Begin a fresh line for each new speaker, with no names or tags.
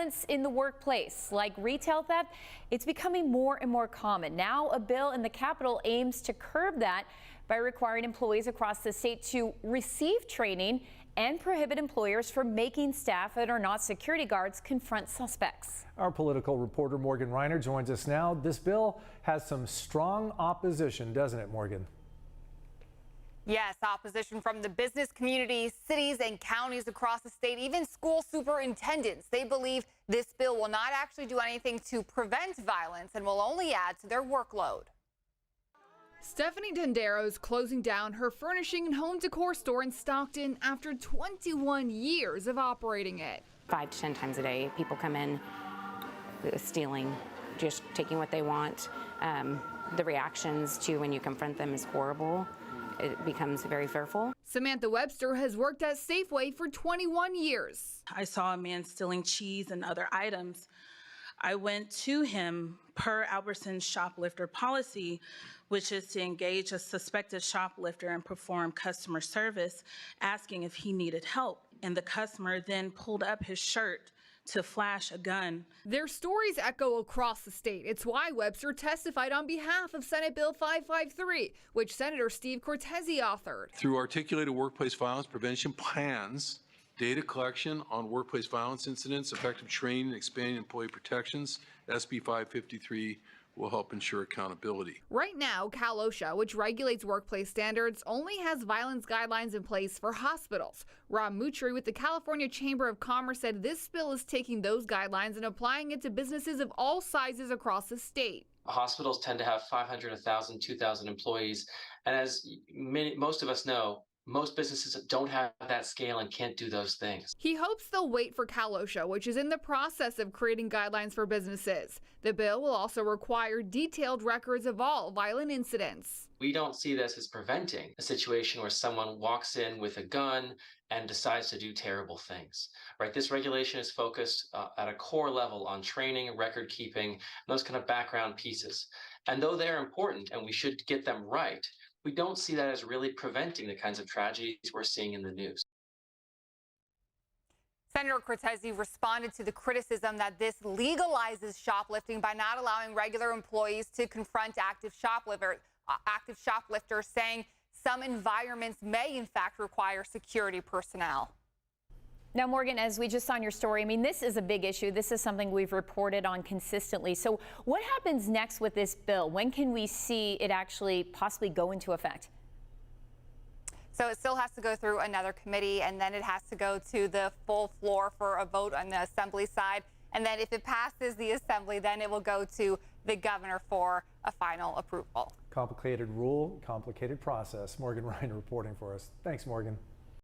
violence in the workplace, like retail theft, it's becoming more and more common. Now, a bill in the Capitol aims to curb that by requiring employees across the state to receive training and prohibit employers from making staff that are not security guards confront suspects.
Our political reporter Morgan Reiner joins us now. This bill has some strong opposition, doesn't it, Morgan?
Yes, opposition from the business community, cities and counties across the state, even school superintendents. They believe this bill will not actually do anything to prevent violence and will only add to their workload.
Stephanie Tendero's closing down her furnishing and home decor store in Stockton after 21 years of operating it.
5 to 10 times a day, people come in stealing, just taking what they want. The reactions to when you confront them is horrible. It becomes very fearful.
Samantha Webster has worked at Safeway for 21 years.
I saw a man stealing cheese and other items. I went to him per Albertson's shoplifter policy, which is to engage a suspected shoplifter and perform customer service, asking if he needed help. And the customer then pulled up his shirt to flash a gun.
Their stories echo across the state. It's why Webster testified on behalf of Senate Bill 553, which Senator Steve Cortese authored.
Through articulated workplace violence prevention plans, data collection on workplace violence incidents, effective training, and expanding employee protections, SB 553 will help ensure accountability.
Right now, Cal OSHA, which regulates workplace standards, only has violence guidelines in place for hospitals. Rob Mutri with the California Chamber of Commerce said this bill is taking those guidelines and applying it to businesses of all sizes across the state.
Hospitals tend to have 500, 1,000, 2,000 employees, and as most of us know, most businesses don't have that scale and can't do those things.
He hopes they'll wait for Cal OSHA, which is in the process of creating guidelines for businesses. The bill will also require detailed records of all violent incidents.
We don't see this as preventing a situation where someone walks in with a gun and decides to do terrible things, right? This regulation is focused at a core level on training, record keeping, those kind of background pieces. And though they're important and we should get them right, we don't see that as really preventing the kinds of tragedies we're seeing in the news.
Senator Cortese responded to the criticism that this legalizes shoplifting by not allowing regular employees to confront active shoplifters, saying some environments may in fact require security personnel.
Now, Morgan, as we just saw in your story, I mean, this is a big issue. This is something we've reported on consistently. So what happens next with this bill? When can we see it actually possibly go into effect?
So it still has to go through another committee, and then it has to go to the full floor for a vote on the assembly side. And then if it passes the assembly, then it will go to the governor for a final approval.
Complicated rule, complicated process. Morgan Ryan reporting for us. Thanks, Morgan.